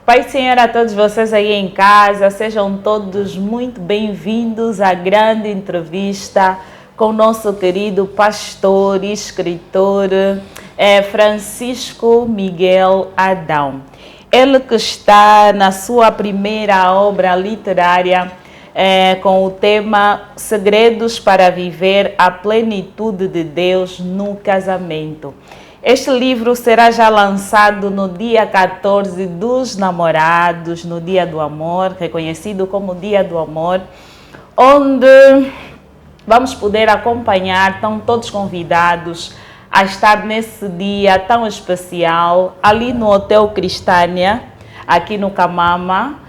Pai e Senhor a todos vocês aí em casa, sejam todos muito bem-vindos à grande entrevista com o nosso querido pastor e escritor Francisco Miguel Adão. Ele que está na sua primeira obra literária com o tema Segredos para Viver a Plenitude de Deus no Casamento. Este livro será já lançado no dia 14 dos Namorados, no Dia do Amor, reconhecido como Dia do Amor, onde vamos poder acompanhar, estão todos convidados a estar nesse dia tão especial, ali no Hotel Cristânia, aqui no Camama,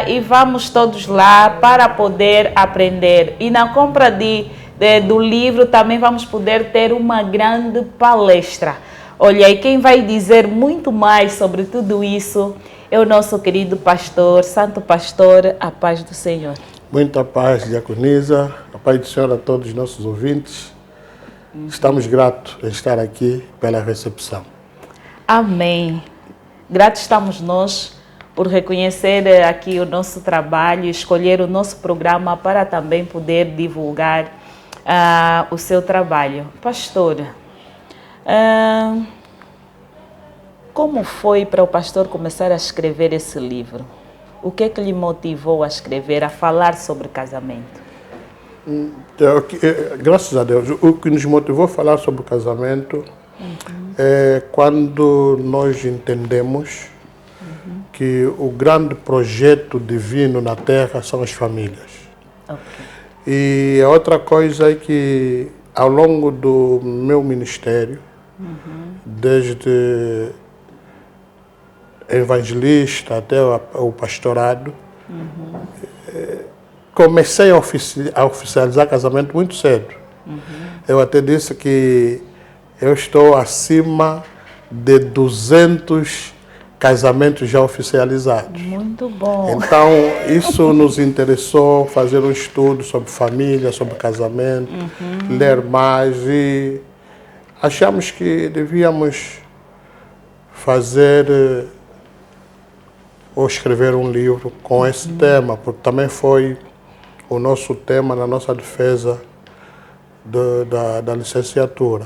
e vamos todos lá para poder aprender. E na compra do livro também vamos poder ter uma grande palestra. Olha, e quem vai dizer muito mais sobre tudo isso é o nosso querido pastor, Santo Pastor, a paz do Senhor. Muita paz, diaconisa, a paz do Senhor a todos os nossos ouvintes. Estamos gratos em estar aqui pela recepção. Amém. Gratos estamos nós por reconhecer aqui o nosso trabalho, escolher o nosso programa para também poder divulgar o seu trabalho. Pastor, como foi para o pastor começar a escrever esse livro? O que é que lhe motivou a escrever, a falar sobre casamento? Graças a Deus, o que nos motivou a falar sobre o casamento é quando nós entendemos que o grande projeto divino na Terra são as famílias. Okay. E a outra coisa é que, ao longo do meu ministério, desde evangelista até o pastorado, comecei a oficializar casamento muito cedo. Eu até disse que eu estou acima de 200 casamentos já oficializados. Muito bom. Então, isso nos interessou, fazer um estudo sobre família, sobre casamento, ler mais e achamos que devíamos fazer ou escrever um livro com esse tema, porque também foi o nosso tema na nossa defesa da licenciatura.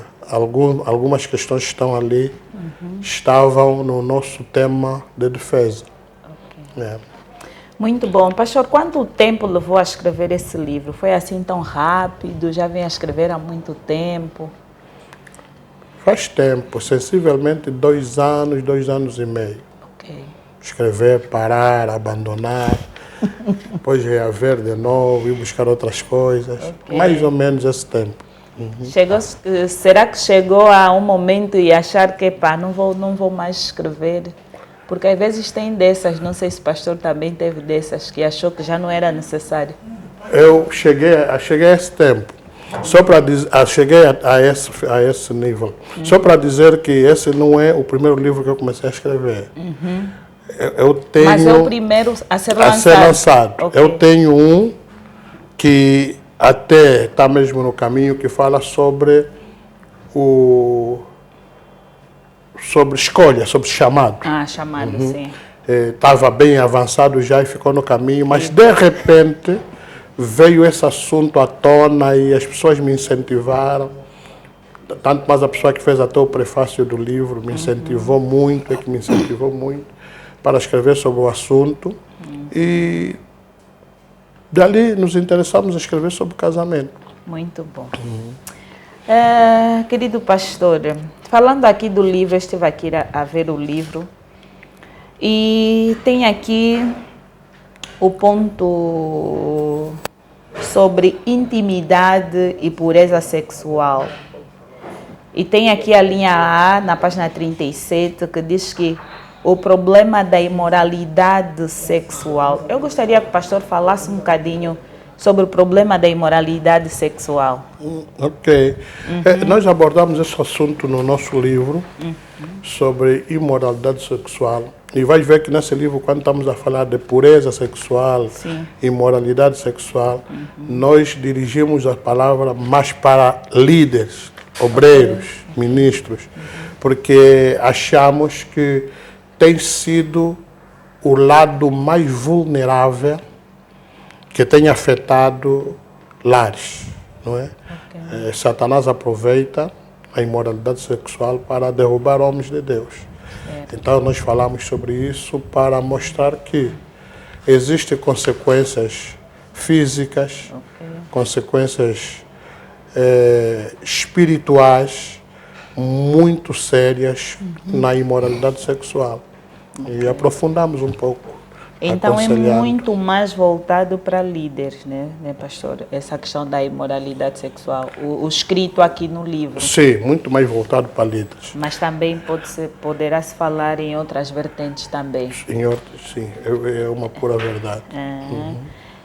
Algumas questões que estão ali estavam no nosso tema de defesa. Okay. Muito bom. Pastor, quanto tempo levou a escrever esse livro? Foi assim tão rápido? Já vem a escrever há muito tempo? Faz tempo, sensivelmente 2 anos, 2 anos e meio. Okay. Escrever, parar, abandonar, depois reaver de novo e buscar outras coisas. Okay. Mais ou menos esse tempo. Será que chegou a um momento e achar que não vou mais escrever? Porque às vezes tem dessas, não sei se o pastor também teve dessas, que achou que já não era necessário. Eu cheguei a esse tempo, só para dizer, cheguei a esse nível. Só para dizer que esse não é o primeiro livro que eu comecei a escrever. Eu tenho, mas é o primeiro a ser lançado. Okay. Eu tenho um que até está mesmo no caminho, que fala sobre escolha, sobre chamado. Chamado, sim. Estava bem avançado já e ficou no caminho, mas de repente veio esse assunto à tona e as pessoas me incentivaram. Tanto mais a pessoa que fez até o prefácio do livro me incentivou muito, para escrever sobre o assunto. E dali nos interessamos em escrever sobre casamento. Muito bom. Querido pastor, falando aqui do livro, eu estive aqui a ver o livro e tem aqui o ponto sobre intimidade e pureza sexual. E tem aqui a linha A, na página 37, que diz que o problema da imoralidade sexual. Eu gostaria que o pastor falasse um bocadinho sobre o problema da imoralidade sexual. Ok. Nós abordamos esse assunto no nosso livro sobre imoralidade sexual. E vai ver que nesse livro, quando estamos a falar de pureza sexual, imoralidade sexual, nós dirigimos a palavra mais para líderes, obreiros, ministros, porque achamos que tem sido o lado mais vulnerável que tem afetado lares, não é? Ok. Satanás aproveita a imoralidade sexual para derrubar homens de Deus. Certo. Então nós falamos sobre isso para mostrar que existem consequências físicas, Ok. consequências espirituais muito sérias na imoralidade sexual. E aprofundamos um pouco. Então é aconselhando. muito mais voltado para líderes, né, pastor? Essa questão da imoralidade sexual, o escrito aqui no livro. Sim, muito mais voltado para líderes. Mas também poderá-se falar em outras vertentes também. Senhor, sim, é uma pura verdade.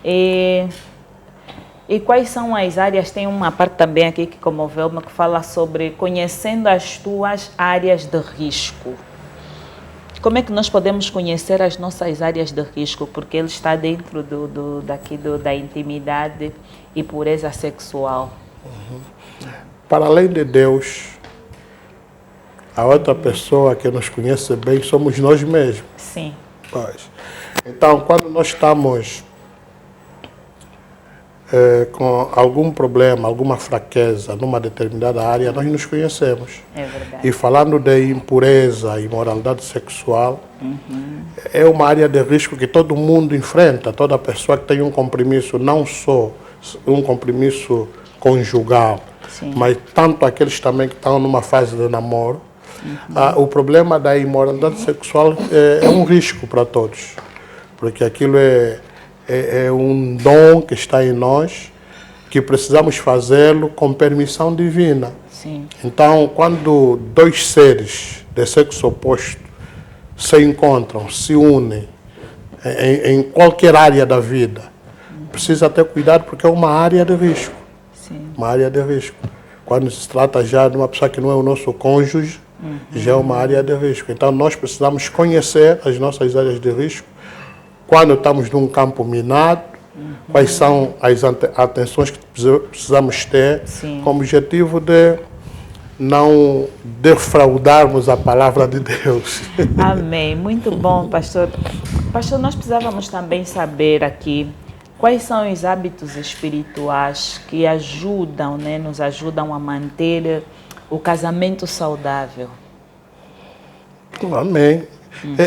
E quais são as áreas? Tem uma parte também aqui que comoveu-me que fala sobre conhecendo as tuas áreas de risco. Como é que nós podemos conhecer as nossas áreas de risco? Porque ele está dentro da intimidade e pureza sexual. Para além de Deus, a outra pessoa que nos conhece bem somos nós mesmos. Sim. Pois. Então, quando nós estamos com algum problema, alguma fraqueza numa determinada área, nós nos conhecemos. É verdade. E falando de impureza e imoralidade sexual, é uma área de risco que todo mundo enfrenta, toda pessoa que tem um compromisso, não só um compromisso conjugal, Sim. mas tanto aqueles também que estão numa fase de namoro. O problema da imoralidade sexual é um risco para todos, porque aquilo é um dom que está em nós, que precisamos fazê-lo com permissão divina. Sim. Então, quando dois seres de sexo oposto se encontram, se unem em qualquer área da vida, precisa ter cuidado porque é uma área de risco. Sim. Uma área de risco. Quando se trata já de uma pessoa que não é o nosso cônjuge, já é uma área de risco. Então, nós precisamos conhecer as nossas áreas de risco. Quando estamos num campo minado, quais são as atenções que precisamos ter, Sim. com o objetivo de não defraudarmos a palavra de Deus. Amém. Muito bom, pastor. Pastor, nós precisávamos também saber aqui quais são os hábitos espirituais que ajudam, né, nos ajudam a manter o casamento saudável. Amém.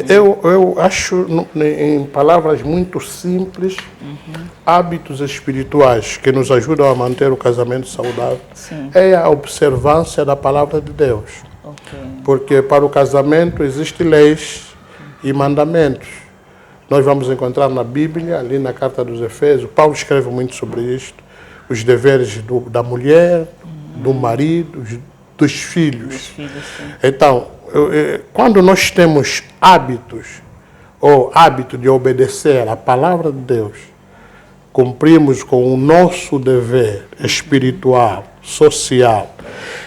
Eu acho, em palavras muito simples, hábitos espirituais que nos ajudam a manter o casamento saudável. Sim. É a observância da palavra de Deus. Ok. Porque para o casamento existem leis e mandamentos. Nós vamos encontrar na Bíblia, ali na carta dos Efésios, Paulo escreve muito sobre isto, os deveres da mulher, do marido, dos filhos. Dos filhos, sim. Então, quando nós temos hábitos, ou hábito de obedecer à palavra de Deus, cumprimos com o nosso dever espiritual, social.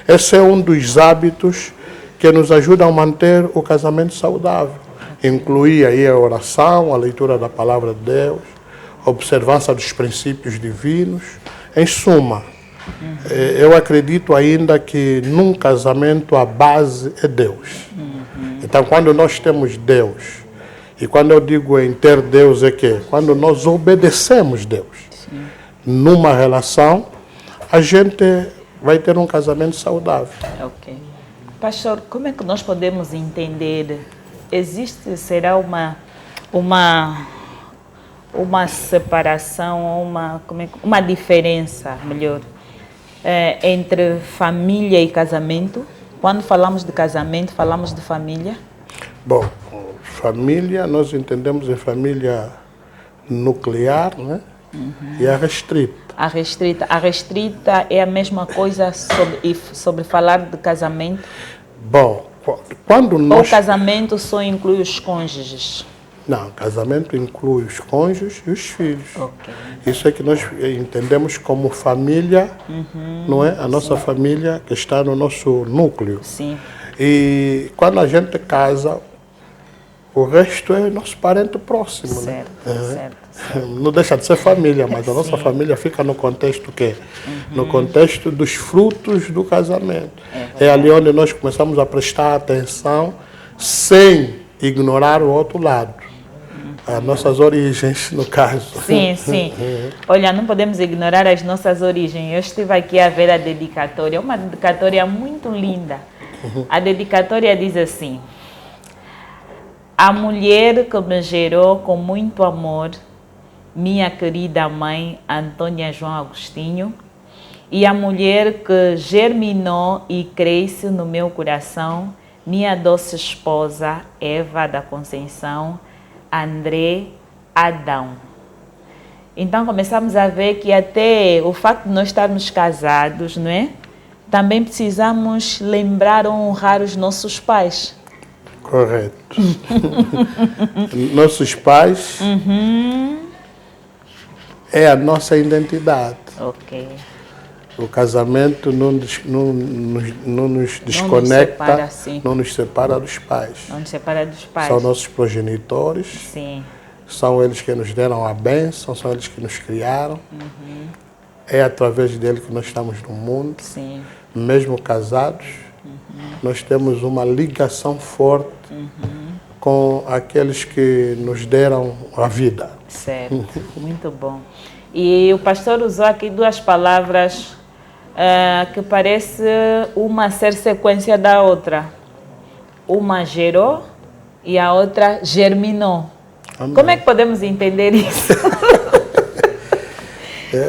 Esse é um dos hábitos que nos ajudam a manter o casamento saudável. Inclui aí a oração, a leitura da palavra de Deus, a observância dos princípios divinos. Em suma, eu acredito ainda que num casamento a base é Deus. Então, quando nós temos Deus, e quando eu digo em ter Deus é que quando nós obedecemos Deus, numa relação, a gente vai ter um casamento saudável. Ok. Pastor, como é que nós podemos entender? Será uma separação, uma diferença, melhor, entre família e casamento? Quando falamos de casamento, falamos de família? Bom, família, nós entendemos em família nuclear, né? E a restrita. A restrita é a mesma coisa sobre falar de casamento? Bom, quando nós... Ou casamento só inclui os cônjuges? Não, casamento inclui os cônjuges e os filhos. Ok. Isso é que nós entendemos como família, não é? A nossa família que está no nosso núcleo. Sim. E quando a gente casa, o resto é nosso parente próximo, Certo, né? certo. Não deixa de ser família, mas a nossa família fica no contexto quê? No contexto dos frutos do casamento. É ali onde nós começamos a prestar atenção sem ignorar o outro lado. As nossas origens, no caso. Sim, sim. Olha, não podemos ignorar as nossas origens. Eu estive aqui a ver a dedicatória, uma dedicatória muito linda. A dedicatória diz assim: a mulher que me gerou com muito amor, minha querida mãe Antônia João Agostinho, e a mulher que germinou e cresce no meu coração, minha doce esposa Eva da Conceição André Adão. Então começamos a ver que até o facto de nós estarmos casados, não é? Também precisamos lembrar ou honrar os nossos pais. Correto. Nossos pais é a nossa identidade. Ok. O casamento não nos desconecta, não nos separa dos pais. Não nos separa dos pais. São nossos progenitores. Sim. São eles que nos deram a bênção, são eles que nos criaram. É através dele que nós estamos no mundo. Sim. Mesmo casados, nós temos uma ligação forte com aqueles que nos deram a vida. Certo, muito bom. E o pastor usou aqui duas palavras que parece uma ser sequência da outra. Uma gerou e a outra germinou. Amém. Como é que podemos entender isso?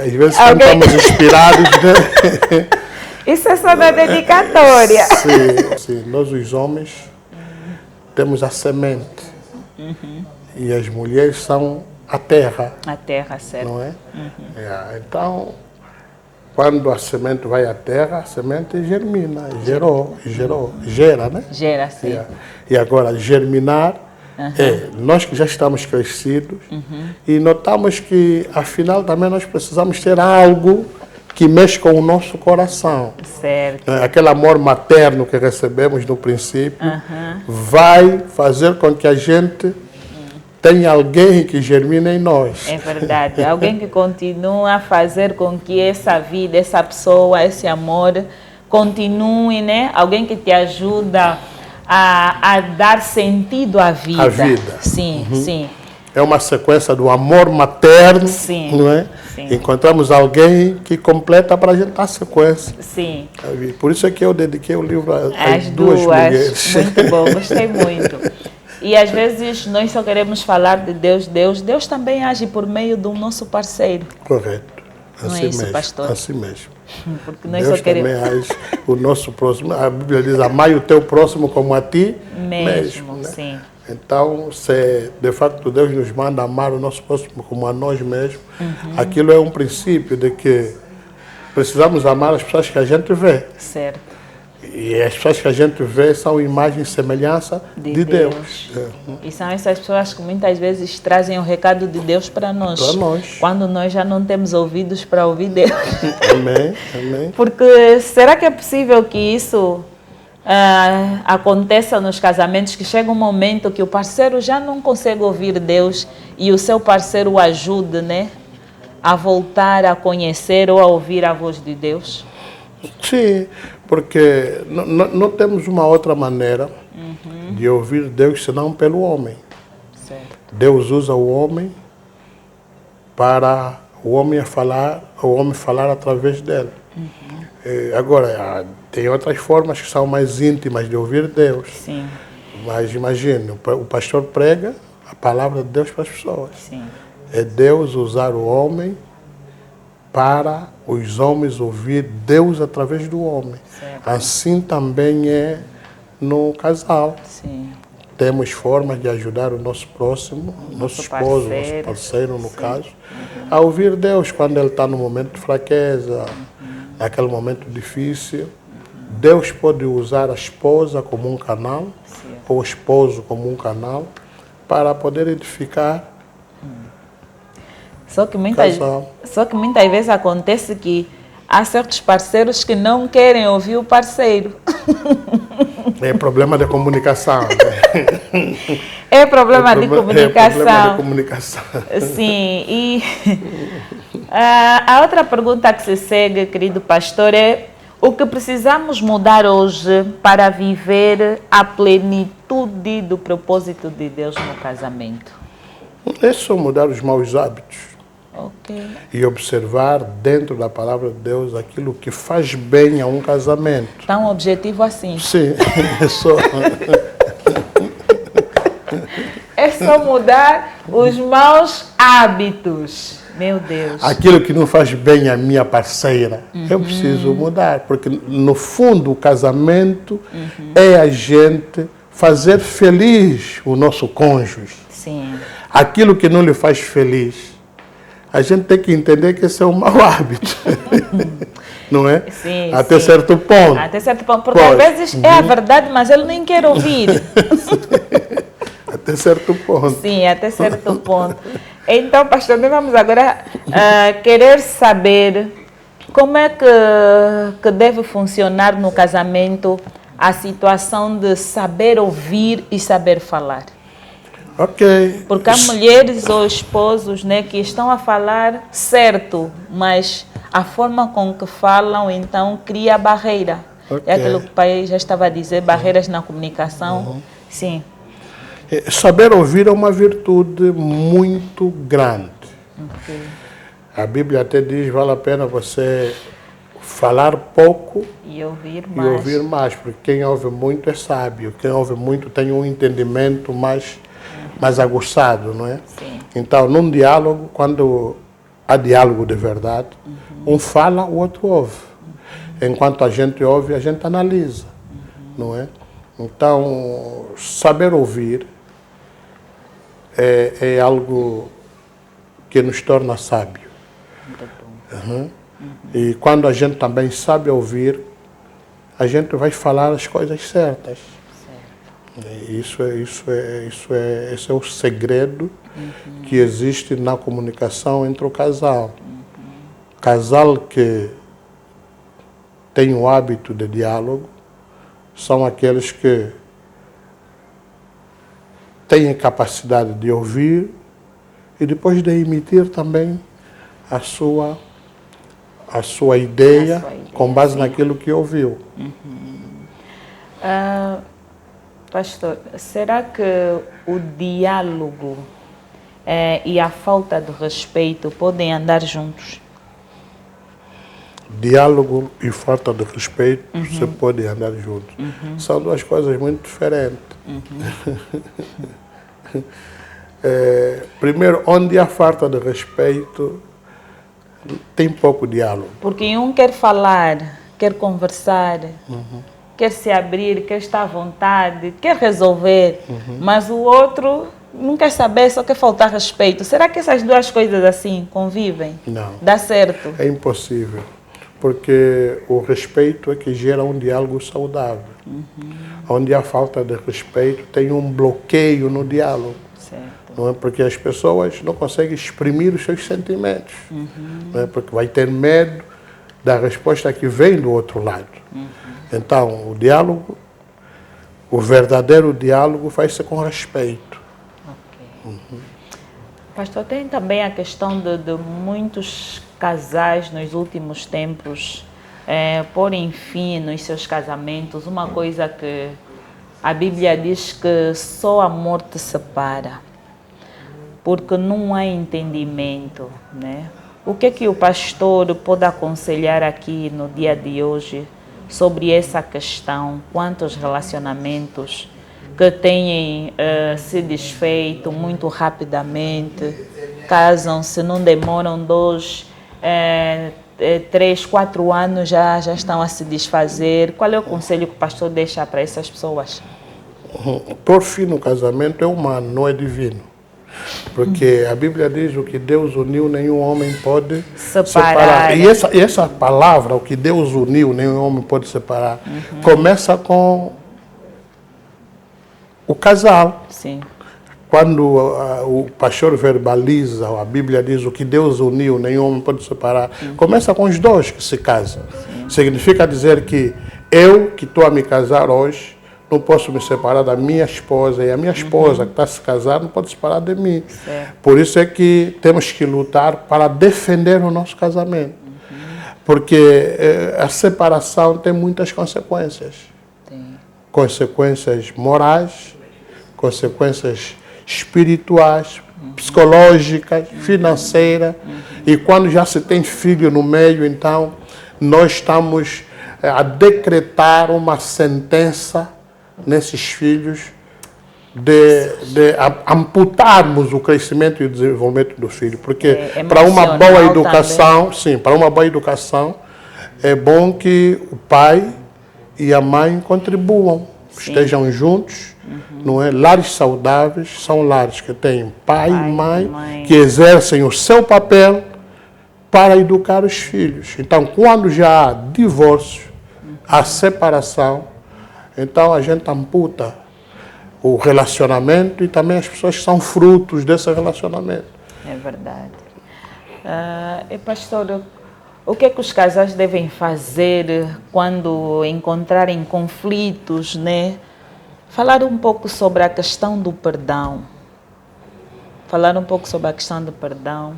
Às vezes quando estamos inspirados, né? Isso é só da dedicatória. Sim, nós os homens temos a semente e as mulheres são a terra. A terra, certo. Não é? Então, quando a semente vai à terra, a semente germina, gera, né? Gera, sim. E agora, germinar nós que já estamos crescidos e notamos que, afinal, também nós precisamos ter algo que mexe com o nosso coração. Certo. Aquele amor materno que recebemos no princípio vai fazer com que a gente tenha alguém que germina em nós. É verdade. Alguém que continua a fazer com que essa vida, essa pessoa, esse amor continue, né? Alguém que te ajuda a dar sentido à vida. A vida. Sim, sim. É uma sequência do amor materno, sim, não é? Sim. Encontramos alguém que completa para a gente a sequência. Sim. Por isso é que eu dediquei o livro às duas mulheres. Muito bom, gostei muito. E às vezes nós só queremos falar de Deus. Deus também age por meio do nosso parceiro. Correto. Assim não é isso, mesmo, pastor? Assim mesmo. Porque nós Deus só queremos... também age o nosso próximo. A Bíblia diz, amai o teu próximo como a ti mesmo, né? Sim. Então, se de facto Deus nos manda amar o nosso próximo como a nós mesmos, aquilo é um princípio de que precisamos amar as pessoas que a gente vê. Certo. E as pessoas que a gente vê são imagem e semelhança de Deus. E são essas pessoas que muitas vezes trazem o recado de Deus para nós. Para nós. Quando nós já não temos ouvidos para ouvir Deus. Amém, amém. Porque será que é possível que isso aconteça nos casamentos, que chega um momento que o parceiro já não consegue ouvir Deus e o seu parceiro o ajude, né, a voltar a conhecer ou a ouvir a voz de Deus? Sim, porque não temos uma outra maneira de ouvir Deus senão pelo homem. Certo. Deus usa o homem para o homem falar através dele. Agora, tem outras formas que são mais íntimas de ouvir Deus. Sim. Mas imagine, o pastor prega a palavra de Deus para as pessoas. Sim. É Deus usar o homem para os homens ouvir Deus através do homem. Certo. Assim também é no casal. Sim. Temos formas de ajudar o nosso próximo, nosso esposo, nosso parceiro, no caso, a ouvir Deus quando ele está no momento de fraqueza, naquele momento difícil. Deus pode usar a esposa como um canal, ou o esposo como um canal, para poder edificar. Só que muitas vezes acontece que há certos parceiros que não querem ouvir o parceiro. É problema de comunicação. É problema de comunicação. É problema de comunicação. Sim. E a outra pergunta que se segue, querido pastor, é: o que precisamos mudar hoje para viver a plenitude do propósito de Deus no casamento? É só mudar os maus hábitos. Ok. E observar dentro da palavra de Deus aquilo que faz bem a um casamento. Tão objetivo assim. Sim, é só. É só mudar os maus hábitos. Meu Deus. Aquilo que não faz bem à minha parceira, eu preciso mudar. Porque, no fundo, o casamento é a gente fazer feliz o nosso cônjuge. Sim. Aquilo que não lhe faz feliz, a gente tem que entender que esse é um mau hábito. Não é? Sim, Até sim. certo ponto. Até certo ponto. Porque Pode. às vezes é a verdade, mas ele nem quer ouvir. Até certo ponto. Sim, até certo ponto. Então, pastor, nós vamos agora querer saber como é que deve funcionar no casamento a situação de saber ouvir e saber falar. Ok. Porque há mulheres ou esposos, né, que estão a falar certo, mas a forma com que falam, então, cria barreira. Ok. É aquilo que o pai já estava a dizer, barreiras na comunicação. Sim. Saber ouvir é uma virtude muito grande. Ok. A Bíblia até diz, vale a pena você falar pouco E ouvir e mais. ouvir mais, porque quem ouve muito é sábio, quem ouve muito tem um entendimento mais aguçado, não é? Sim. Então, num diálogo, quando há diálogo de verdade, um fala, o outro ouve. Enquanto a gente ouve, a gente analisa, não é? Então, saber ouvir é algo que nos torna sábio. E quando a gente também sabe ouvir, a gente vai falar as coisas certas. Esse é o segredo que existe na comunicação entre o casal. Casal que tem o hábito de diálogo são aqueles que têm a capacidade de ouvir e depois de emitir também a sua ideia com base naquilo que ouviu. Pastor, será que o diálogo e a falta de respeito podem andar juntos? Diálogo e falta de respeito se podem andar juntos. São duas coisas muito diferentes. Primeiro, onde há falta de respeito, tem pouco diálogo. Porque um quer falar, quer conversar, quer se abrir, quer estar à vontade, quer resolver, mas o outro não quer saber, só quer faltar respeito. Será que essas duas coisas assim convivem? Não. Dá certo? É impossível, porque o respeito é que gera um diálogo saudável. Onde há falta de respeito, tem um bloqueio no diálogo. Certo. Não é? Porque as pessoas não conseguem exprimir os seus sentimentos. Não é? Porque vai ter medo da resposta que vem do outro lado. Então, o diálogo, o verdadeiro diálogo faz-se com respeito. Pastor, tem também a questão de muitos casais nos últimos tempos porem fim nos seus casamentos. Uma coisa que a Bíblia diz que só a morte separa, porque não há entendimento, né? O que é que o pastor pode aconselhar aqui no dia de hoje sobre essa questão? Quantos relacionamentos que têm se desfeito muito rapidamente, casam-se, não demoram 2, 3, 4 anos, já estão a se desfazer. Qual é o conselho que o pastor deixa para essas pessoas? Por fim no casamento é humano, não é divino. Porque a Bíblia diz o que Deus uniu, nenhum homem pode separar. E essa palavra, o que Deus uniu, nenhum homem pode separar, começa com o casal. Sim. Quando o pastor verbaliza, a Bíblia diz o que Deus uniu, nenhum homem pode separar, começa com os dois que se casam. Significa dizer que eu, que estou a me casar hoje, não posso me separar da minha esposa, e a minha esposa que está a se casar não pode se separar de mim. Certo. Por isso é que temos que lutar para defender o nosso casamento. Porque a separação tem muitas consequências. Tem. Consequências morais, consequências espirituais, psicológicas, financeiras. E quando já se tem filho no meio, então, nós estamos a decretar uma sentença nesses filhos de amputarmos o crescimento e o desenvolvimento do filho. Porque para uma boa educação, sim, para uma boa educação, é bom que o pai e a mãe contribuam, estejam juntos, não é? Lares saudáveis são lares que têm pai e mãe que exercem o seu papel para educar os filhos. Então, quando já há divórcio, há separação, então a gente amputa o relacionamento e também as pessoas que são frutos desse relacionamento. É verdade. E pastor, o que é que os casais devem fazer quando encontrarem conflitos, né? Falar um pouco sobre a questão do perdão. Falar um pouco sobre a questão do perdão.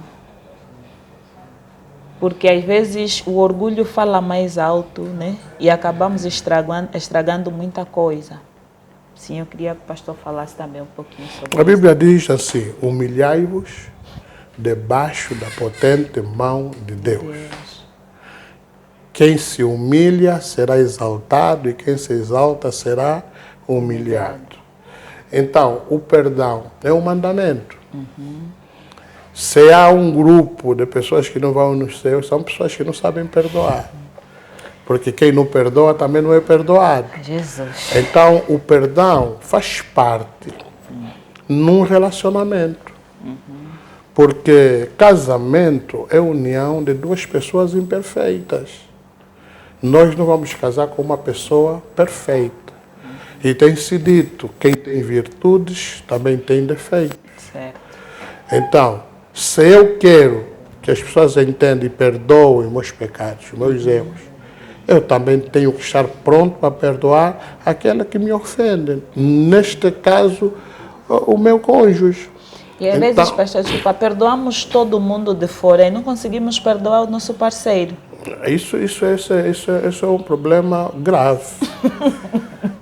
Porque às vezes o orgulho fala mais alto, né? E acabamos estragando muita coisa. Sim, eu queria que o pastor falasse também um pouquinho sobre isso. A Bíblia diz assim: humilhai-vos debaixo da potente mão de Deus. Quem se humilha será exaltado e quem se exalta será humilhado. Então, o perdão é um mandamento. Se há um grupo de pessoas que não vão no céu, são pessoas que não sabem perdoar. Porque quem não perdoa também não é perdoado. Jesus. Então, o perdão faz parte num relacionamento. Porque casamento é união de duas pessoas imperfeitas. Nós não vamos casar com uma pessoa perfeita. E tem se dito, quem tem virtudes também tem defeitos. Certo. Então, se eu quero que as pessoas entendam e perdoem meus pecados, meus erros, eu também tenho que estar pronto para perdoar aquela que me ofende. Neste caso, o meu cônjuge. E às vezes, pastor, perdoamos todo mundo de fora e não conseguimos perdoar o nosso parceiro. Isso é um problema grave.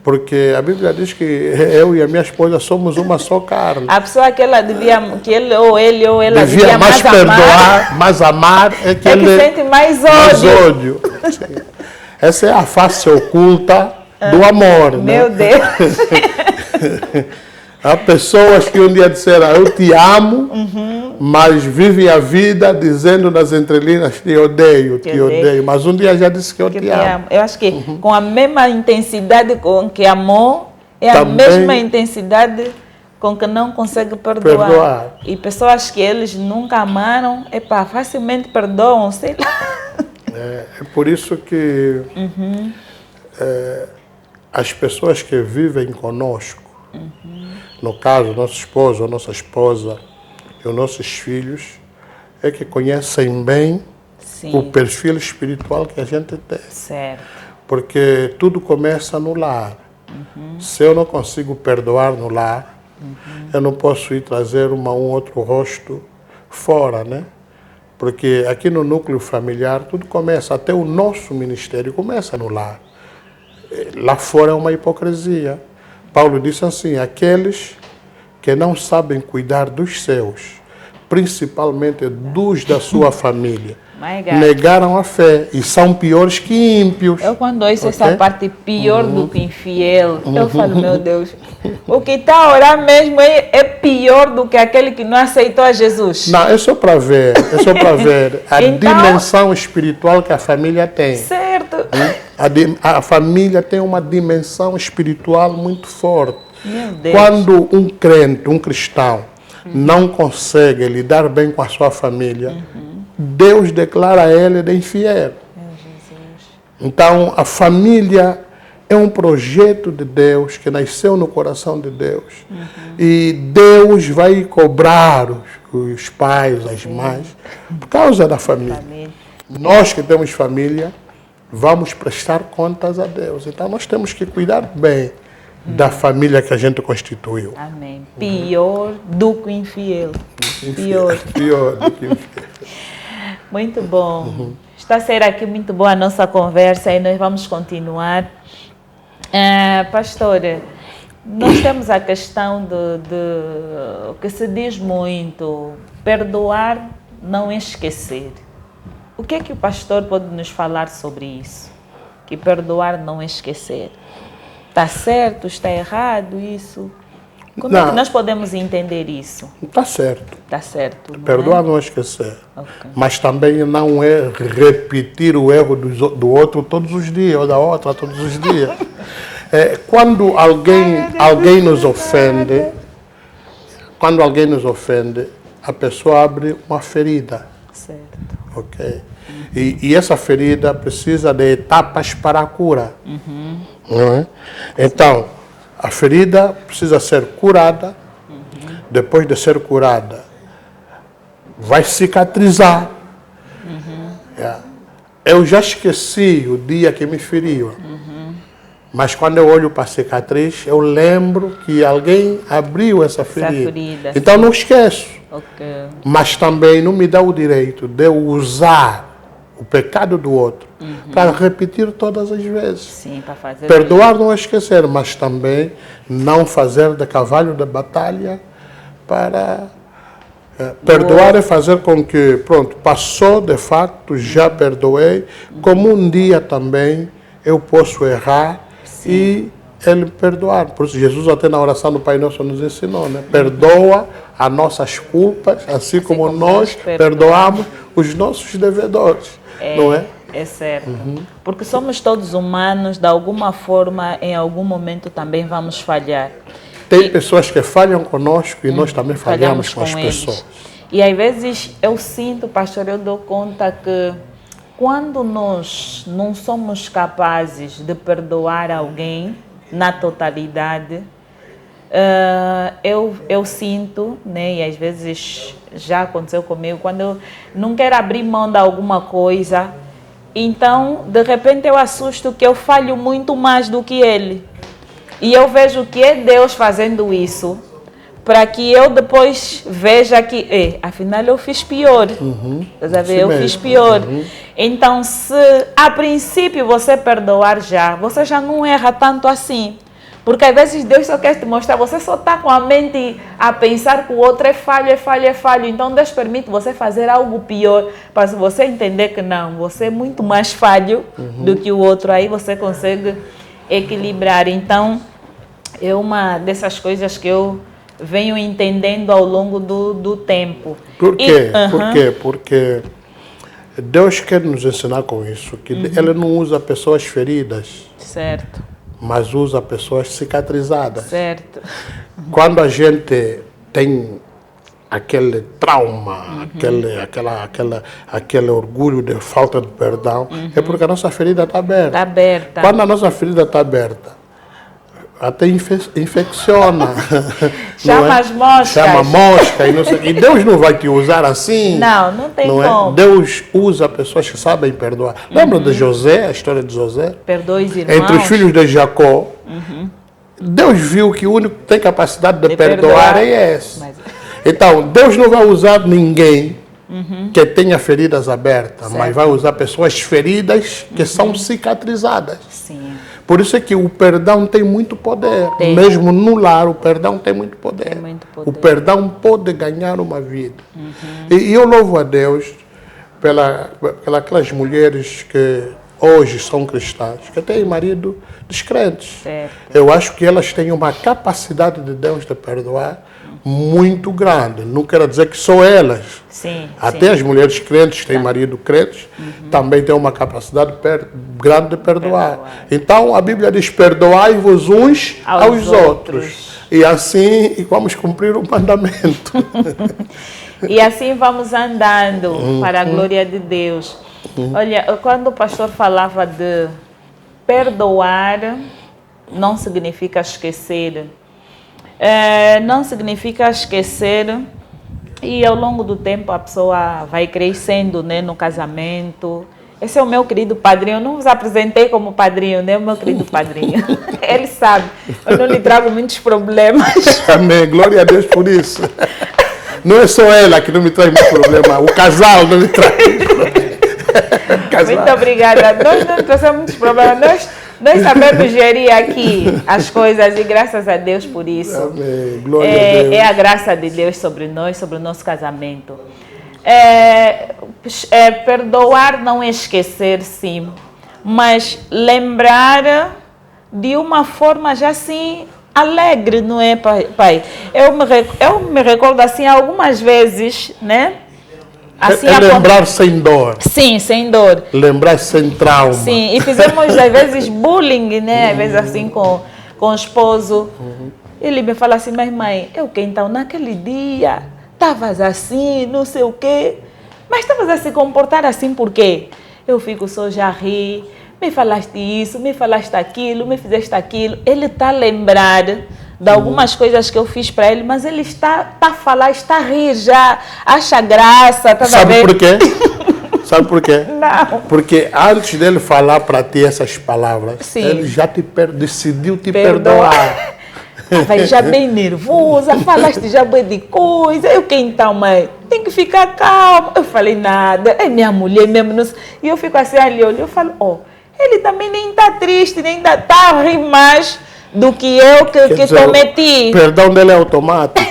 Porque a Bíblia diz que eu e a minha esposa somos uma só carne. A pessoa que ela ele ou ela devia mais perdoar, mais amar, é que ele sente mais ódio. Sim. Essa é a face oculta do amor. Meu Deus. Há pessoas que um dia disseram, eu te amo, mas vivem a vida dizendo nas entrelinhas, te odeio. Mas um dia já disse que eu te amo. Eu acho que com a mesma intensidade com que amou, é também a mesma intensidade com que não consegue perdoar. E pessoas que eles nunca amaram, facilmente perdoam, sei lá. É por isso que as pessoas que vivem conosco, no caso, nosso esposo ou nossa esposa e os nossos filhos, é que conhecem bem o perfil espiritual que a gente tem. Certo. Porque tudo começa no lar. Se eu não consigo perdoar no lar, eu não posso ir trazer um outro rosto fora, né? Porque aqui no núcleo familiar tudo começa, até o nosso ministério começa no lar. Lá fora é uma hipocrisia. Paulo disse assim, aqueles que não sabem cuidar dos seus, principalmente dos da sua família, negaram a fé e são piores que ímpios. Eu quando ouço essa parte pior do que infiel, eu falo, meu Deus, o que está a orar mesmo é pior do que aquele que não aceitou a Jesus. Não, é só para ver, a então, dimensão espiritual que a família tem. Certo. A família tem uma dimensão espiritual muito forte. Meu Deus. Quando um crente, um cristão, não consegue lidar bem com a sua família, Deus declara ele de infiel. Então, a família é um projeto de Deus que nasceu no coração de Deus. E Deus vai cobrar os pais, as mães, por causa da família. Nós que temos família, vamos prestar contas a Deus. Então, nós temos que cuidar bem da família que a gente constituiu. Amém. Pior do que infiel. Pior do que infiel. Muito bom. Está a ser aqui muito boa a nossa conversa e nós vamos continuar. Pastor, nós temos a questão de o que se diz muito, perdoar, não esquecer. O que é que o pastor pode nos falar sobre isso? Que perdoar, não esquecer. Está certo? Está errado isso? Como é que nós podemos entender isso? Está certo. Está certo. Perdoar, não esquecer. Okay. Mas também não é repetir o erro do outro todos os dias, ou da outra todos os dias. Quando alguém nos ofende, a pessoa abre uma ferida. Certo. Ok? E essa ferida precisa de etapas para a cura. Não é? Então, a ferida precisa ser curada. Depois de ser curada, vai cicatrizar. Eu já esqueci o dia que me feriu. Mas quando eu olho para a cicatriz, eu lembro que alguém abriu essa ferida. Então não esqueço. Okay. Mas também não me dá o direito de eu usar o pecado do outro para repetir todas as vezes. Sim, para fazer. Perdoar, não esquecer, mas também não fazer de cavalo de batalha para... perdoar é fazer com que, pronto, passou de fato, já perdoei, como um dia também eu posso errar. Sim. E Ele perdoar. Por isso Jesus até na oração do Pai Nosso nos ensinou, né? Perdoa as nossas culpas, assim como nós perdoamos os nossos devedores. Não é? É certo. Porque somos todos humanos, de alguma forma, em algum momento também vamos falhar. Tem pessoas que falham conosco e nós também falhamos com as pessoas. E às vezes eu sinto, pastor, eu dou conta que quando nós não somos capazes de perdoar alguém na totalidade, eu sinto, né, e às vezes já aconteceu comigo, quando eu não quero abrir mão de alguma coisa, então de repente eu assusto que eu falho muito mais do que ele. E eu vejo que é Deus fazendo isso, para que eu depois veja que, afinal eu fiz pior. Eu fiz pior. Então, se a princípio você perdoar você já não erra tanto assim. Porque às vezes Deus só quer te mostrar, você só está com a mente a pensar que o outro é falho. Então Deus permite você fazer algo pior, para você entender que não, você é muito mais falho do que o outro. Aí você consegue equilibrar. Então, é uma dessas coisas que eu venho entendendo ao longo do tempo. Por quê? Porque Deus quer nos ensinar com isso, que Ele não usa pessoas feridas. Certo. Mas usa pessoas cicatrizadas. Certo. Quando a gente tem aquele trauma, aquele orgulho de falta de perdão, é porque a nossa ferida está aberta. Está aberta. Quando a nossa ferida está aberta, até infecciona. Chama as moscas. Chama mosca. E Deus não vai te usar assim. Não tem como. Deus usa pessoas que sabem perdoar. Lembra de José, a história de José? Perdoe os irmãos. Entre os filhos de Jacó. Deus viu que o único que tem capacidade de perdoar é esse. Então, Deus não vai usar ninguém que tenha feridas abertas, certo, mas vai usar pessoas feridas que são cicatrizadas. Sim. Por isso é que o perdão tem muito poder. Mesmo no lar, o perdão tem muito poder. O perdão pode ganhar uma vida. E eu louvo a Deus pelas mulheres que hoje são cristãs, que têm marido descrentes. Certo. Eu acho que elas têm uma capacidade de Deus de perdoar muito grande. Não quero dizer que só elas. Sim, até as mulheres crentes que têm marido crentes também têm uma capacidade grande de perdoar. Então a Bíblia diz: perdoai-vos uns aos outros. E assim vamos cumprir o mandamento. E assim vamos andando para a glória de Deus. Olha, quando o pastor falava de perdoar, não significa esquecer. Não significa esquecer, e ao longo do tempo a pessoa vai crescendo, né, no casamento. Esse é o meu querido padrinho. Eu não vos apresentei como padrinho, né? O meu querido padrinho. Ele sabe, eu não lhe trago muitos problemas. Amém, glória a Deus por isso. Não é só ela que não me traz muito problema, o casal não me traz muito problema. Muito obrigada. Nós não trouxemos muitos problemas. Nós sabemos gerir aqui as coisas e graças a Deus por isso. Amém. Glória a Deus. É a graça de Deus sobre nós, sobre o nosso casamento. Perdoar não é esquecer, sim, mas lembrar de uma forma já assim alegre, não é, pai? Eu me recordo assim algumas vezes, né? Assim, lembrar sem dor. Sim, sem dor. Lembrar sem trauma. Sim, e fizemos às vezes bullying, né? Às vezes assim com o esposo. Ele me fala assim, mas mãe, eu que então naquele dia estavas assim, não sei o quê, mas estavas a se comportar assim por quê? Eu fico só já a rir, me falaste isso, me falaste aquilo, me fizeste aquilo. Ele está a lembrar de algumas coisas que eu fiz para ele, mas ele está a falar, está a rir já, acha graça. Tá. Sabe por quê? Sabe por quê? Não. Porque antes dele falar para ti essas palavras, sim, ele já decidiu te perdoar. Vai já bem nervosa, falaste já bem de coisa. Eu que então, mãe? Tem que ficar calma. Eu falei nada, é minha mulher mesmo. Não sei. E eu fico assim ali, eu falo, ele também nem está triste, nem está a rir mais do que eu que cometi. O perdão dele é automático.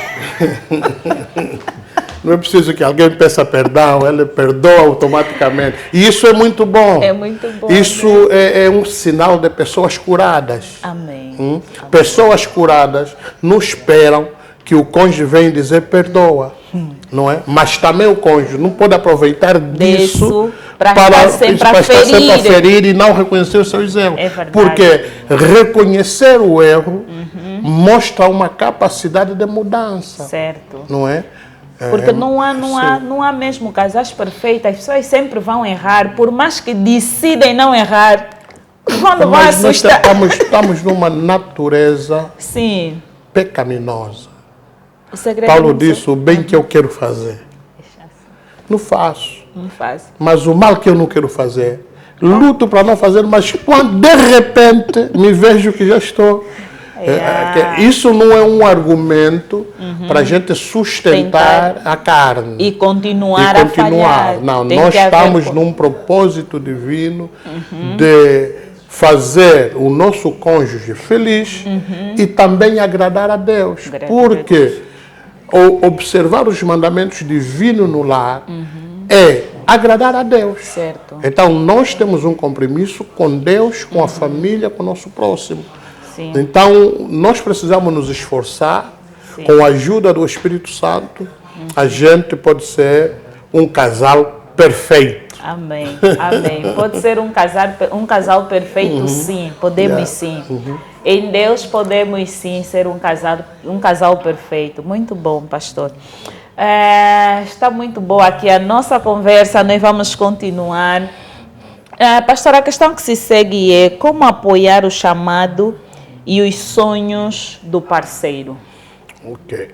Não é preciso que alguém peça perdão, ele perdoa automaticamente. E isso é muito bom. É muito bom. Isso é um sinal de pessoas curadas. Amém. Amém. Pessoas curadas não esperam que o cônjuge venha dizer perdoa. Não é? Mas também o cônjuge não pode aproveitar disso para estar sempre a ferir e não reconhecer os seus erros. É verdade. Porque reconhecer o erro mostra uma capacidade de mudança. Certo. Não é? Porque não há mesmo casais perfeitos, as pessoas sempre vão errar, por mais que decidem não errar, quando vão assustar. Nós estamos numa natureza sim, pecaminosa. O segredo Paulo disse, o bem que eu quero fazer, não faço. Não faço. Mas o mal que eu não quero fazer, luto para não fazer, mas quando de repente me vejo que já estou... Isso não é um argumento para a gente sustentar a carne. E continuar a falhar. Não, nós estamos num propósito divino de fazer o nosso cônjuge feliz e também agradar a Deus. Porque observar os mandamentos divinos no lar é agradar a Deus. Certo. Então, nós temos um compromisso com Deus, com a família, com o nosso próximo. Sim. Então, nós precisamos nos esforçar, com a ajuda do Espírito Santo, a gente pode ser um casal perfeito. Amém, amém. Pode ser um casal perfeito, sim, podemos sim. Em Deus podemos sim ser um casal perfeito. Muito bom, pastor. Está muito boa aqui a nossa conversa, nós vamos continuar. Pastor, a questão que se segue é como apoiar o chamado e os sonhos do parceiro. Ok.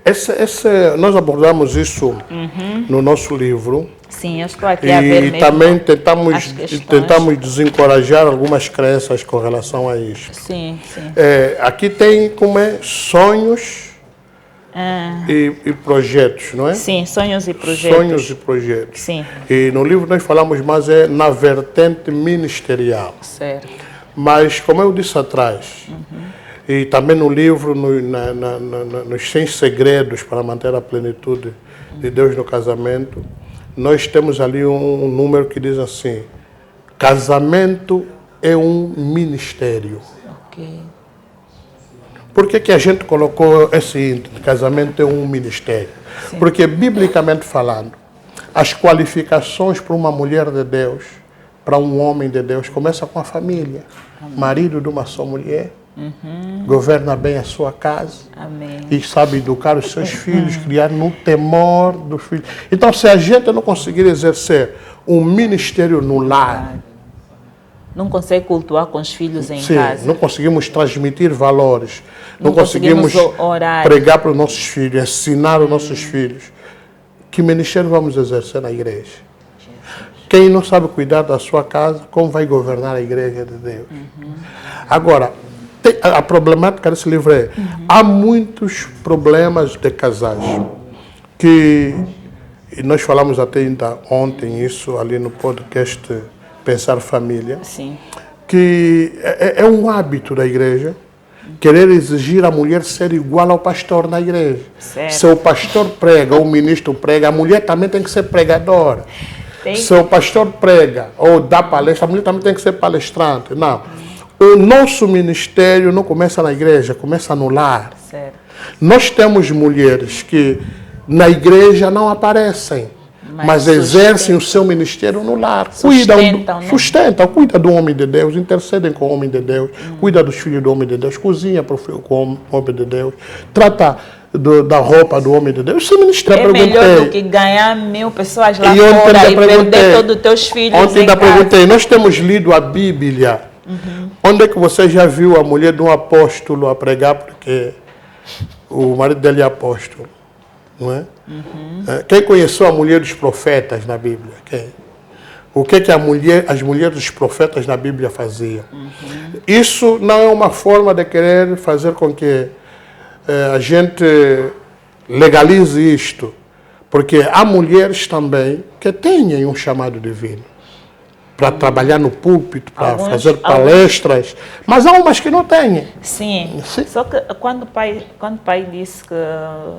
Nós abordamos isso no nosso livro. Sim, eu estou aqui a ver mesmo. E também tentamos desencorajar algumas crenças com relação a isto. Sim, sim. Aqui tem como sonhos e projetos, não é? Sim, sonhos e projetos. Sonhos e projetos. Sim. E no livro nós falamos mais na vertente ministerial. Certo. Mas, como eu disse atrás, e também no livro, nos 100 segredos para manter a plenitude de Deus no casamento, nós temos ali um número que diz assim, casamento é um ministério. Ok. Por que a gente colocou esse casamento é um ministério? Sim. Porque, biblicamente falando, as qualificações para uma mulher de Deus, para um homem de Deus, começa com a família. Amém. Marido de uma só mulher, governa bem a sua casa. Amém. E sabe educar os seus filhos, criar no temor dos filhos. Então, se a gente não conseguir exercer um ministério no lar, não consegue cultuar com os filhos em sim, casa. Não conseguimos transmitir valores, não conseguimos orar, pregar para os nossos filhos, ensinar os nossos filhos. Que ministério vamos exercer na igreja? Quem não sabe cuidar da sua casa, como vai governar a igreja de Deus? Agora, a problemática desse livro é, há muitos problemas de casais, que nós falamos até ainda ontem isso ali no podcast Pensar Família. Sim. que é um hábito da igreja querer exigir a mulher ser igual ao pastor na igreja. Certo. Se o pastor prega, ou o ministro prega, a mulher também tem que ser pregadora. Se o pastor prega ou dá palestra, a mulher também tem que ser palestrante. Não. O nosso ministério não começa na igreja, começa no lar. Certo. Nós temos mulheres que na igreja não aparecem, mas exercem o seu ministério no lar. Sustentam, cuidam do homem de Deus, intercedem com o homem de Deus, cuidam dos filhos do homem de Deus, cozinha com o homem de Deus, trata da roupa do homem de Deus. Esse ministério, melhor do que ganhar 1000 pessoas lá fora e perder todos os teus filhos. Ontem ainda perguntei, nós temos lido a Bíblia. Onde é que você já viu a mulher de um apóstolo a pregar porque o marido dele é apóstolo? Não é? Quem conheceu a mulher dos profetas na Bíblia? Quem? O que as mulheres dos profetas na Bíblia faziam? Isso não é uma forma de querer fazer com que a gente legalize isto, porque há mulheres também que têm um chamado divino para trabalhar no púlpito, para fazer palestras, mas há umas que não têm. Sim. Só que quando o pai disse que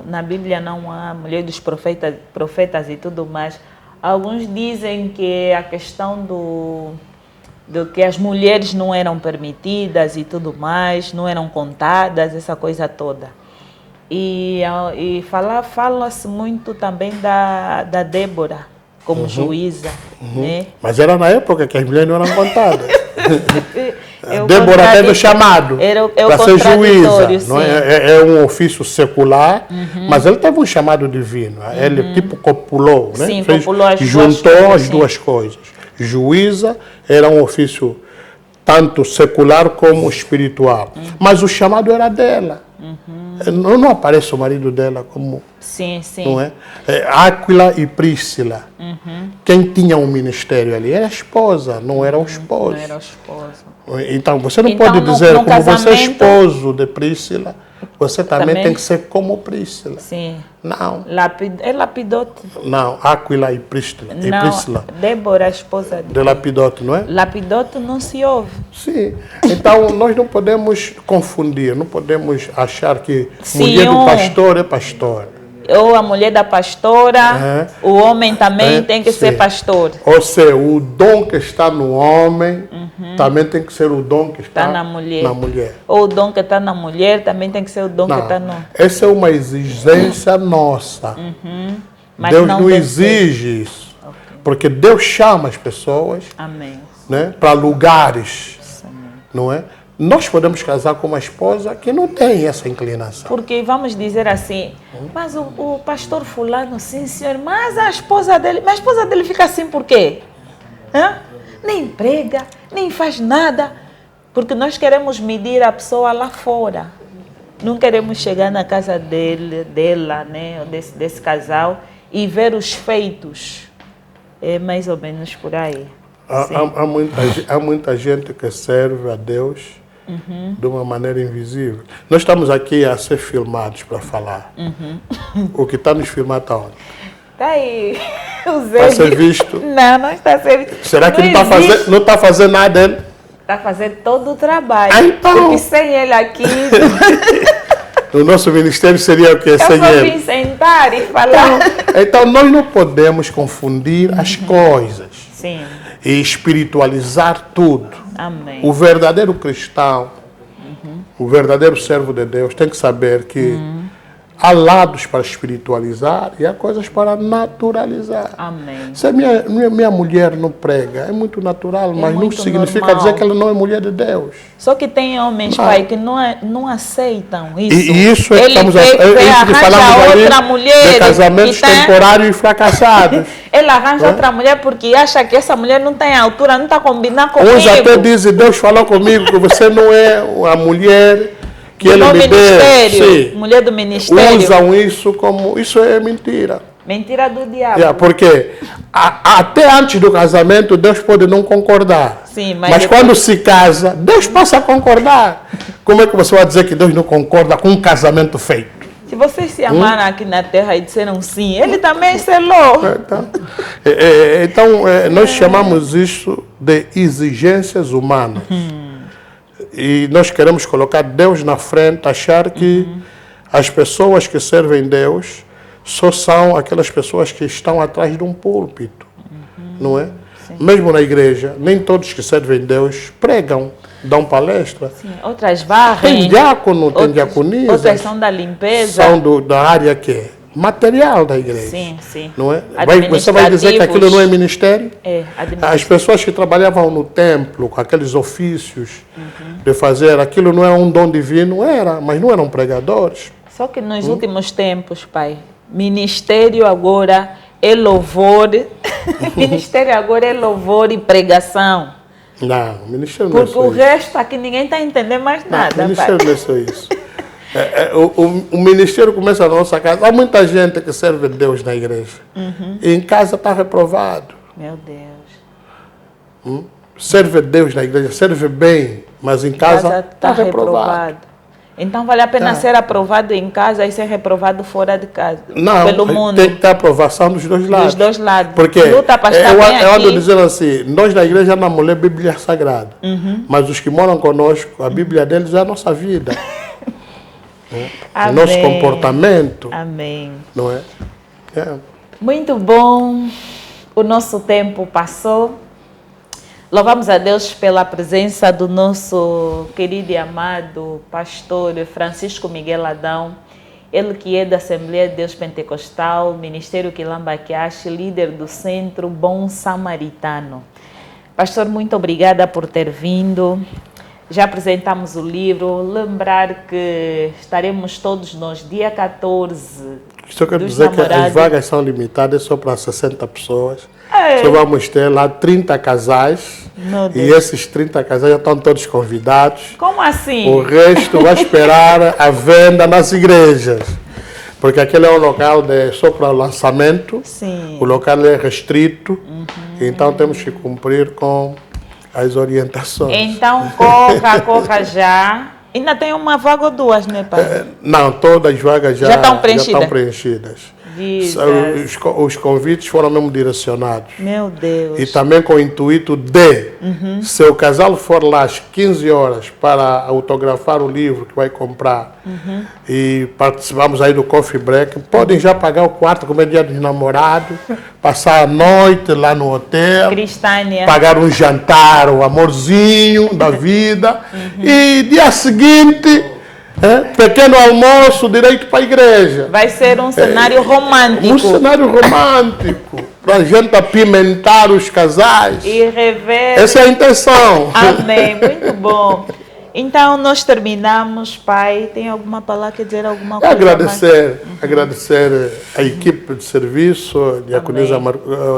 na Bíblia não há mulher dos profetas e tudo mais, alguns dizem que a questão do que as mulheres não eram permitidas e tudo mais, não eram contadas, essa coisa toda. E fala-se muito também da Débora como juíza. Né? Mas era na época que as mulheres não eram contadas. Débora teve chamado para ser juíza. Não é um ofício secular, mas ele teve um chamado divino. Ele tipo copulou, né? Sim, juntou as duas coisas. Juíza era um ofício tanto secular como espiritual. Mas o chamado era dela. Não aparece o marido dela como... Sim, sim. Não é? Áquila e Príscila. Quem tinha um ministério ali era a esposa, não era o esposo. Não era o esposo. Então, você não pode dizer como casamento, você é esposo de Príscila, você também tem que ser como Príscila. Sim. Não. É Lapidote. Não, Áquila e Príscila. Não, Débora, a esposa de Lapidote, não é? Lapidote não se ouve. Sim. Então, nós não podemos confundir, não podemos achar que mulher do pastor é pastor. Ou a mulher da pastora, o homem também tem que ser pastor. Ou seja, o dom que está no homem também tem que ser o dom que está na mulher. Ou o dom que está na mulher também tem que ser o dom que está no... Essa é uma exigência nossa. Mas Deus não exige isso. Porque Deus chama as pessoas para lugares. Não é? Nós podemos casar com uma esposa que não tem essa inclinação. Porque vamos dizer assim, mas o pastor fulano, sim senhor, mas a esposa dele fica assim por quê? Nem prega, nem faz nada. Porque nós queremos medir a pessoa lá fora. Não queremos chegar na casa dela, né, desse casal, e ver os feitos. É mais ou menos por aí. Há muita gente que serve a Deus de uma maneira invisível. Nós estamos aqui a ser filmados para falar. O que está nos filmando está onde? Está aí. Está a ser visto? Não está a ser visto. Será que não está fazendo nada ele? Está fazendo todo o trabalho. Então... Porque sem ele aqui... O nosso ministério seria o quê? Sem ele? Eu só vim sentar e falar. Então nós não podemos confundir as coisas. Sim. E espiritualizar tudo. Amém. O verdadeiro cristão, o verdadeiro servo de Deus tem que saber que há lados para espiritualizar e há coisas para naturalizar. Amém. Se a minha mulher não prega, é muito natural, mas não significa dizer que ela não é mulher de Deus. Só que tem homens, pai, que não aceitam isso. E isso é que estamos falando outra mulher de casamentos temporários e fracassados. Ele arranja outra mulher porque acha que essa mulher não tem altura, não está combinando comigo. Uns até dizem, Deus falou comigo que você não é a mulher que ele me deu. Mulher do ministério. Usam isso como... Isso é mentira. Mentira do diabo. Porque até antes do casamento, Deus pode não concordar. Sim, mas quando se casa, Deus passa a concordar. Como é que você vai dizer que Deus não concorda com um casamento feito? Se vocês se amaram aqui na Terra e disseram sim, ele também selou. Então, nós chamamos isso de exigências humanas. E nós queremos colocar Deus na frente, achar que as pessoas que servem Deus só são aquelas pessoas que estão atrás de um púlpito, não é? Sim. Mesmo na igreja, nem todos que servem Deus pregam, dão palestra. Sim, outras varrem. Tem diácono, tem diaconisa. Outras são da limpeza. São da área que é material da igreja. Sim, sim. Não é? Você vai dizer que aquilo não é ministério? É, as pessoas que trabalhavam no templo, com aqueles ofícios de fazer, aquilo não é um dom divino? Era, mas não eram pregadores. Só que nos últimos tempos, pai, ministério agora é louvor. Ministério agora é louvor e pregação. Não, o ministério não é só isso. Porque o resto aqui ninguém está entendendo mais nada. Não, o ministério não é só isso. O ministério começa na nossa casa. Há muita gente que serve Deus na igreja. E em casa está reprovado. Meu Deus. Serve Deus na igreja, serve bem, mas em casa está reprovado. Então vale a pena ser aprovado em casa e ser reprovado fora de casa? Não, pelo mundo. Tem que ter aprovação dos dois lados. Dos dois lados. Porque luta para estar bem eu ando aqui. dizendo assim, nós na igreja não lemos Bíblia Sagrada, mas os que moram conosco, a Bíblia deles é a nossa vida. O nosso comportamento. Amém. Não é? Muito bom. O nosso tempo passou. Louvamos a Deus pela presença do nosso querido e amado pastor Francisco Miguel Adão, ele que é da Assembleia de Deus Pentecostal, Ministério Quilamba Kiashi, líder do Centro Bom Samaritano. Pastor, muito obrigada por ter vindo. Já apresentamos o livro. Lembrar que estaremos todos nós, dia 14. Só quero dizer que as vagas são limitadas, só para 60 pessoas. Só vamos ter lá 30 casais. E esses 30 casais já estão todos convidados. Como assim? O resto vai esperar a venda nas igrejas. Porque aquele é um local só para lançamento. Sim. O local é restrito. Então temos que cumprir com as orientações. Então corra já. Ainda tem uma vaga ou duas, né, pai? Não, todas as vagas já estão preenchidas. Os convites foram mesmo direcionados. Meu Deus. E também com o intuito de, se o casal for lá às 15 horas para autografar o livro que vai comprar e participamos aí do coffee break, podem já pagar o quarto, como é dia dos namorados, passar a noite lá no hotel, Cristânia, pagar um jantar, o amorzinho da vida e dia seguinte... pequeno almoço, direito para a igreja. Vai ser um cenário romântico. Um cenário romântico. Para a gente apimentar os casais. E rever. Essa é a intenção. Amém. Muito bom. Então, nós terminamos, pai. Tem alguma palavra, quer dizer alguma coisa? Agradecer a equipe de serviço, a diaconisa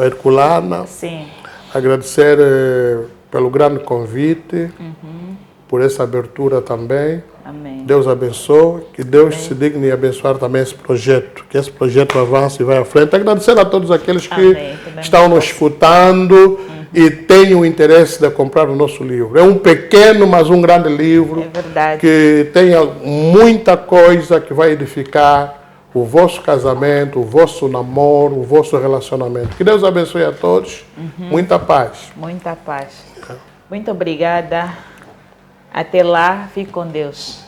Herculana. Sim. Agradecer pelo grande convite, por essa abertura também. Amém. Deus abençoe, que Deus se digne abençoar também esse projeto, que esse projeto avance e vai à frente. Agradecer a todos aqueles que estão nos escutando e têm o interesse de comprar o nosso livro. É um pequeno, mas um grande livro. É verdade. Que tem muita coisa que vai edificar o vosso casamento, o vosso namoro, o vosso relacionamento. Que Deus abençoe a todos. Muita paz. Muita paz. Muito obrigada. Até lá, fique com Deus.